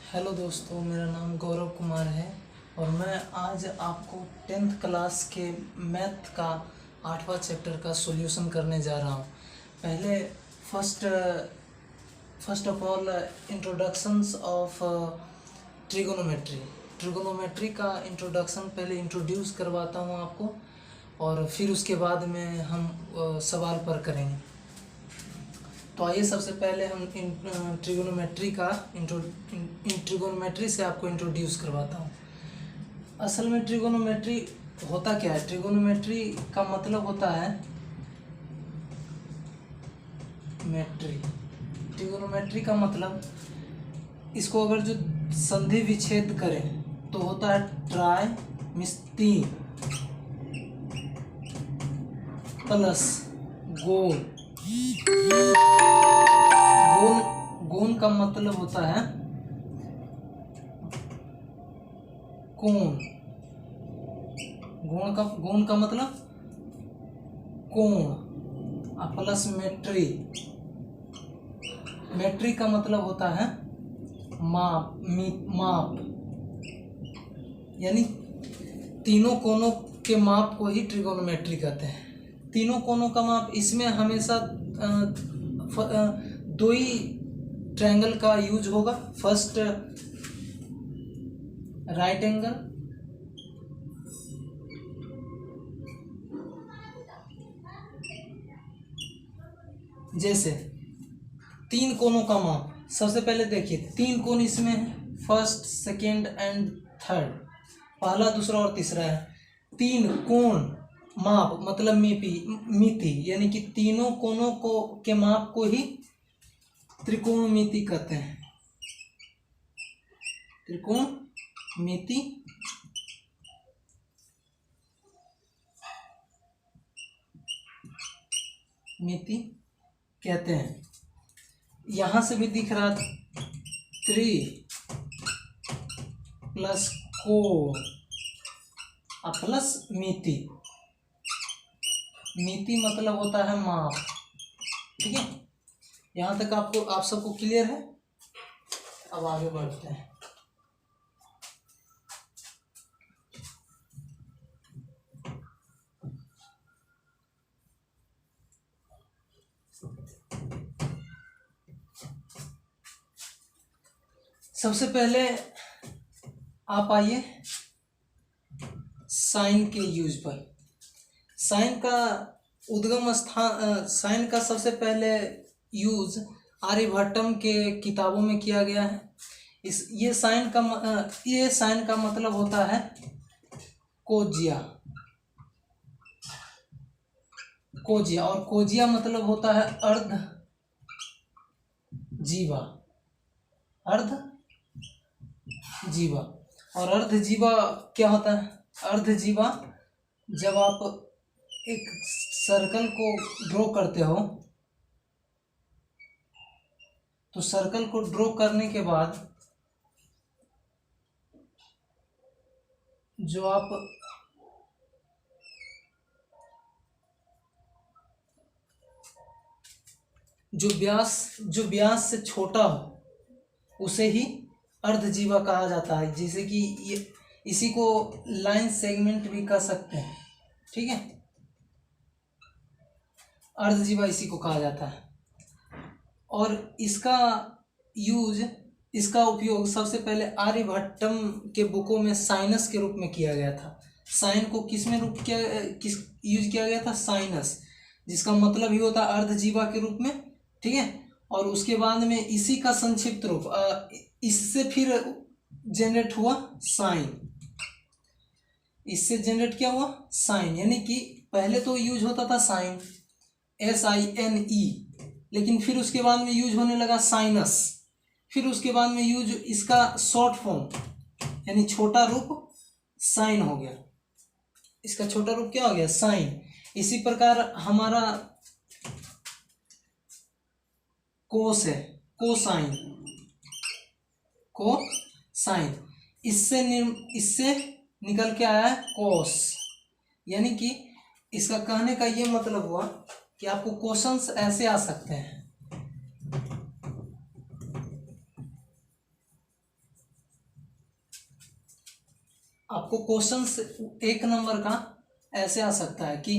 Hello दोस्तों, मेरा नाम गौरव कुमार है और मैं आज आपको 10th क्लास के मैथ का 8वां चैप्टर का सॉल्यूशन करने जा रहा हूँ। पहले first of all introductions of trigonometry का इंट्रोडक्शन पहले इंट्रोड्यूस करवाता हूँ आपको, और फिर उसके बाद में हम सवाल पर करेंगे। तो आइए सबसे पहले हम ट्रिगोनोमेट्री से आपको इंट्रोड्यूस करवाता हूँ। असल में ट्रिगोनोमेट्री होता क्या है? ट्रिगोनोमेट्री का मतलब होता है ट्रिगोनोमेट्री का मतलब, इसको अगर जो संधि विच्छेद करें तो होता है ट्राई मीन्स 3 प्लस गोल। गोल का मतलब होता है कोण। गोण का मतलब कोण, प्लस मेट्री का मतलब होता है माप, यानी तीनों कोनों के माप को ही ट्रिगोनोमेट्री कहते हैं। तीनों कोनों का माप, इसमें हमेशा दो ही ट्रायंगल का यूज होगा। फर्स्ट राइट एंगल, जैसे 3 कोनों का माप। सबसे पहले देखिए 3 कोण इसमें है, फर्स्ट सेकेंड एंड थर्ड, पहला दूसरा और तीसरा है। 3 कोण माप मतलब मिति, यानी कि तीनों कोनों को के माप को ही त्रिकोणमिति कहते हैं। त्रिकोणमिति कहते हैं। यहां से भी दिख रहा 3 प्लस कोण प्लस मिति मतलब होता है माप। ठीक है, यहां तक आप सबको क्लियर है? अब आगे बढ़ते हैं। सबसे पहले आप आइए साइन के यूज पर। साइन का उद्गम स्थान, साइन का सबसे पहले यूज आर्यभट्टम के किताबों में किया गया है। ये साइन का मतलब होता है कोजिया, और कोजिया मतलब होता है अर्ध जीवा। और अर्ध जीवा क्या होता है? अर्ध जीवा, जब आप एक सर्कल को ड्रॉ करते हो तो सर्कल को ड्रॉ करने के बाद जो व्यास से छोटा हो उसे ही अर्धजीवा कहा जाता है। जैसे कि ये, इसी को लाइन सेगमेंट भी कह सकते हैं। ठीक है, अर्धजीवा इसी को कहा जाता है। और इसका उपयोग सबसे पहले आर्यभट्टम के बुकों में साइनस के रूप में किया गया था। साइन को किस यूज किया गया था? साइनस, जिसका मतलब ही होता है अर्धजीवा के रूप में। ठीक है, और उसके बाद में इसी का संक्षिप्त रूप, इससे फिर जनरेट हुआ साइन। इससे जनरेट क्या हुआ? साइन। यानी कि पहले तो यूज होता था साइन, SINE, लेकिन फिर उसके बाद में यूज होने लगा साइनस। फिर उसके बाद में यूज इसका शॉर्ट फॉर्म यानी छोटा रूप साइन हो गया। इसका छोटा रूप क्या हो गया? साइन। इसी प्रकार हमारा कोस है, कोसाइन। इससे निकल के आया है कोस। यानी कि इसका कहने का ये मतलब हुआ कि आपको क्वेश्चंस ऐसे आ सकते हैं आपको क्वेश्चन एक नंबर का ऐसे आ सकता है कि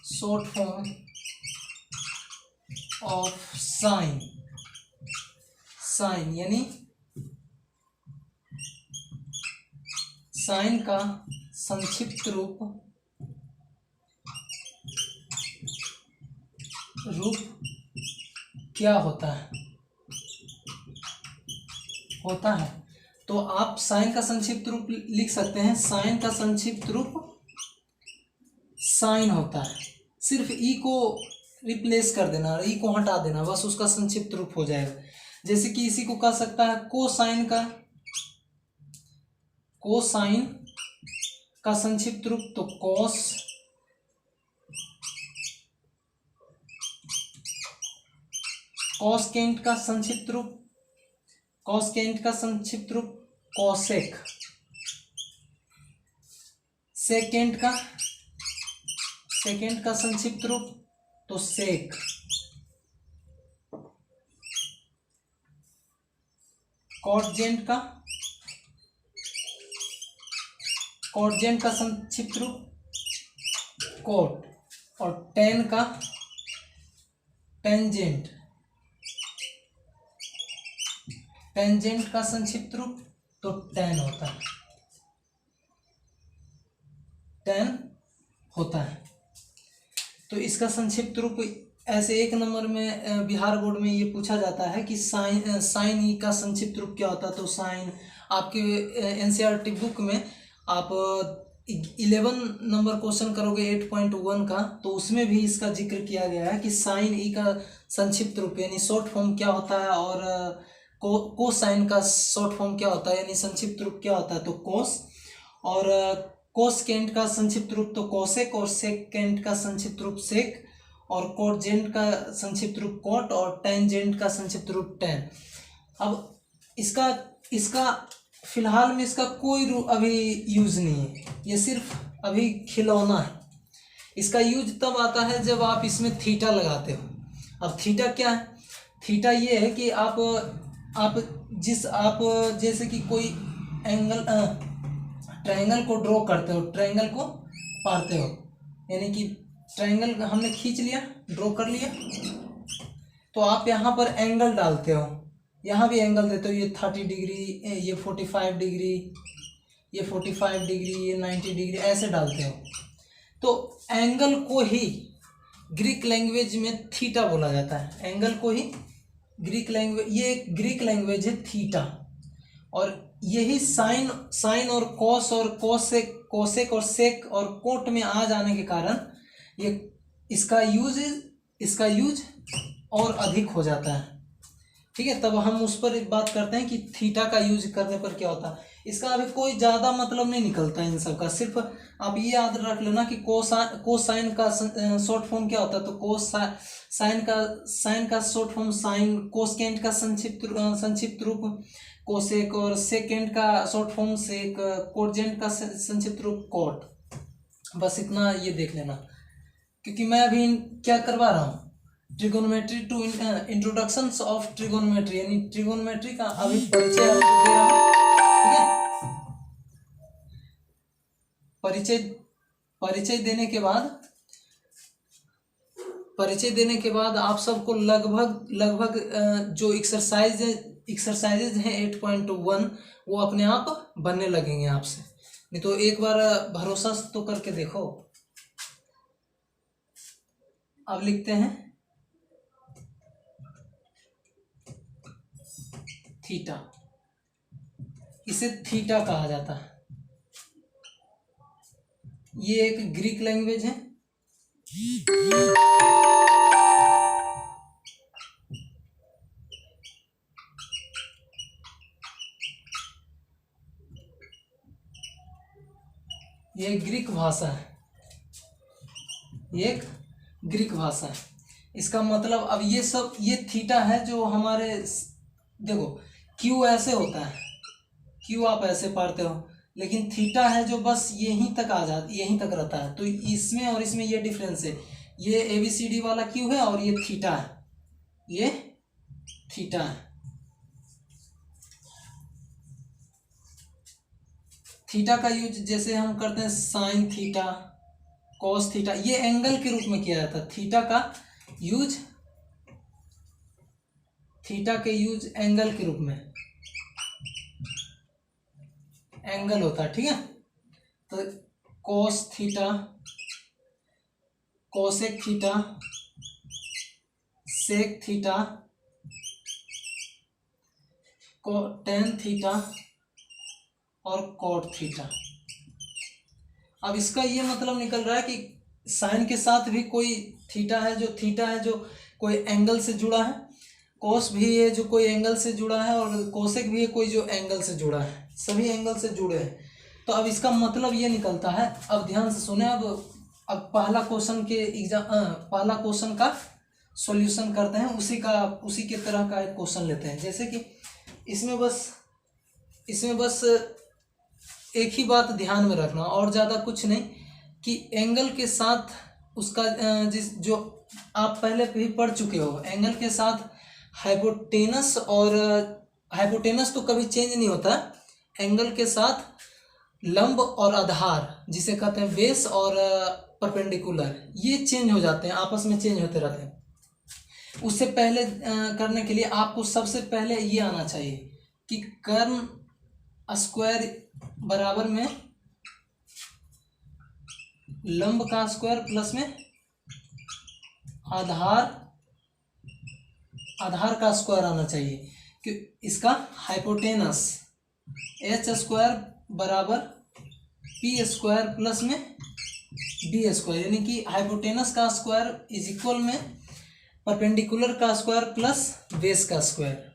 short form of sine, sine यानी साइन का संक्षिप्त रूप क्या होता है। तो आप साइन का संक्षिप्त रूप लिख सकते हैं, साइन का संक्षिप्त रूप साइन होता है, सिर्फ ई को रिप्लेस कर देना, ई को हटा देना, बस उसका संक्षिप्त रूप हो जाएगा। जैसे कि इसी को कह सकता है कोसाइन का संक्षिप्त रूप तो कॉस, कॉसकेंट का संक्षिप्त रूप कॉसेक, सेकेंड का संक्षिप्त रूप तो सेक, कॉटजेंट का संक्षिप्त रूप कोट, और टेंजेंट का संक्षिप्त रूप तो टेन होता है। तो इसका संक्षिप्त रूप ऐसे एक नंबर में बिहार बोर्ड में ये पूछा जाता है कि साइन ई का संक्षिप्त रूप क्या होता है। तो साइन आपके एनसीईआरटी बुक में आप 11 नंबर क्वेश्चन करोगे 8.1 का, तो उसमें भी इसका जिक्र किया गया है कि साइन ई का संक्षिप्त रूप यानी शॉर्ट फॉर्म क्या होता है, और कोसाइन का शॉर्ट फॉर्म क्या होता है यानी संक्षिप्त रूप क्या होता है तो कोस, और कोसकेंट का संक्षिप्त रूप तो कोसेक, और सेकेंट का संक्षिप्त रूप सेक, और कोटजेंट का संक्षिप्त रूप कोट, और टेंजेंट का संक्षिप्त रूप टेन। अब इसका फिलहाल में इसका कोई अभी यूज नहीं है, ये सिर्फ अभी खिलौना है। इसका यूज तब आता है जब आप इसमें थीटा लगाते हो। अब थीटा क्या है? थीटा ये है कि आप जैसे कि कोई एंगल ट्रायंगल को ड्रॉ करते हो, ट्रायंगल को पारते हो, यानी कि ट्रायंगल हमने खींच लिया, ड्रॉ कर लिया, तो आप यहाँ पर एंगल डालते हो, यहाँ भी एंगल देते हो, ये 30 डिग्री, ये 45 डिग्री, ये 45 डिग्री, ये 90 डिग्री, ऐसे डालते हो। तो एंगल को ही ग्रीक लैंग्वेज में थीटा बोला जाता है। एंगल को ही ग्रीक लैंग्वेज, ये ग्रीक लैंग्वेज है थीटा, और यही साइन और कॉस और कोसेक और सेक और कोट में आ जाने के कारण ये इसका यूज और अधिक हो जाता है। ठीक है, तब हम उस पर बात करते हैं कि थीटा का यूज करने पर क्या होता है। इसका अभी कोई ज़्यादा मतलब नहीं निकलता है इन सब का, सिर्फ आप ये याद रख लेना कि कोसाइन का शॉर्ट फॉर्म क्या होता है तो साइन का शॉर्ट फॉर्म साइन, कोसकेंट का संक्षिप्त रूप कोसेक, और सेकेंड का शॉर्ट फॉर्म सेक, कोटजेंट का संक्षिप्त रूप कोट। बस इतना ये देख लेना, क्योंकि मैं अभी क्या करवा रहा हूँ, trigonometry to introductions of trigonometry, यानी ट्रिगोनोमेट्री का अभी परिचय आपको दे रहा हूँ। ठीक है, परिचय देने के बाद आप सबको लगभग जो एक्सरसाइजेज हैं 8.1 वो अपने आप बनने लगेंगे आपसे। नहीं तो एक बार भरोसा तो करके देखो। अब लिखते हैं थीटा, इसे थीटा कहा जाता है। ये एक ग्रीक लैंग्वेज है, ये एक ग्रीक भाषा है, इसका मतलब अब ये थीटा है जो हमारे, देखो क्यू ऐसे होता है, क्यू आप ऐसे पढ़ते हो, लेकिन थीटा है जो बस यहीं तक रहता है। तो इसमें और इसमें ये डिफरेंस है, ये ABCD वाला क्यू है और ये थीटा है, ये थीटा है। थीटा का यूज जैसे हम करते हैं साइन थीटा, कॉस थीटा, ये एंगल के रूप में किया जाता है। थीटा का यूज, थीटा के यूज एंगल के रूप में, एंगल होता है, ठीक है। तो cos theta, cosec theta, sec theta, tan theta और कॉट थीटा। अब इसका ये मतलब निकल रहा है कि साइन के साथ भी कोई थीटा है जो कोई एंगल से जुड़ा है, कोस भी है जो कोई एंगल से जुड़ा है, और कोसेक भी है कोई जो एंगल से जुड़ा है, सभी एंगल से जुड़े हैं। तो अब इसका मतलब ये निकलता है, अब ध्यान से सुने। अब पहला क्वेश्चन का सॉल्यूशन करते हैं, उसी के तरह का एक क्वेश्चन लेते हैं। जैसे कि इसमें बस एक ही बात ध्यान में रखना और ज़्यादा कुछ नहीं, कि एंगल के साथ उसका जो आप पहले भी पढ़ चुके हो, एंगल के साथ हाइपोटेनस, और हाइपोटेनस तो कभी चेंज नहीं होता, एंगल के साथ लंब और आधार, जिसे कहते हैं बेस और परपेंडिकुलर, ये चेंज हो जाते हैं, आपस में चेंज होते रहते हैं। उससे पहले करने के लिए आपको सबसे पहले ये आना चाहिए कि कर्ण स्क्वायर बराबर में लंब का स्क्वायर प्लस में आधार का स्क्वायर आना चाहिए, कि इसका हाइपोटेनस एच स्क्वायर बराबर पी स्क्वायर प्लस में बी स्क्वायर, यानी कि हाइपोटेनस का स्क्वायर इज इक्वल में परपेंडिकुलर का स्क्वायर प्लस बेस का स्क्वायर,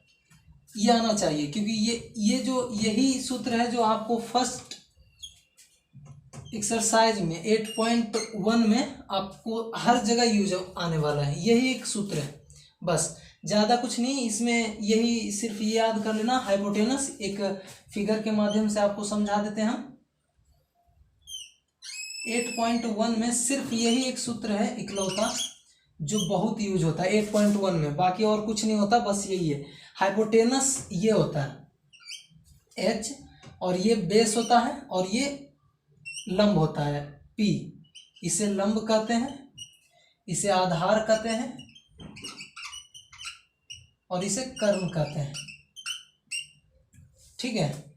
ये आना चाहिए। क्योंकि यही सूत्र है जो आपको फर्स्ट एक्सरसाइज में 8.1 में आपको हर जगह यूज आने वाला है, यही एक सूत्र है, बस ज़्यादा कुछ नहीं इसमें, यही सिर्फ ये याद कर लेना। हाइपोटेनस एक फिगर के माध्यम से आपको समझा देते हैं हम। 8.1 में सिर्फ यही एक सूत्र है इकलौता जो बहुत यूज होता है 8.1 में, बाकी और कुछ नहीं होता, बस यही है। हाइपोटेनस ये होता है H, और ये बेस होता है, और ये लंब होता है P। इसे लंब कहते हैं, इसे आधार कहते हैं, और इसे कर्ण कहते हैं, ठीक है।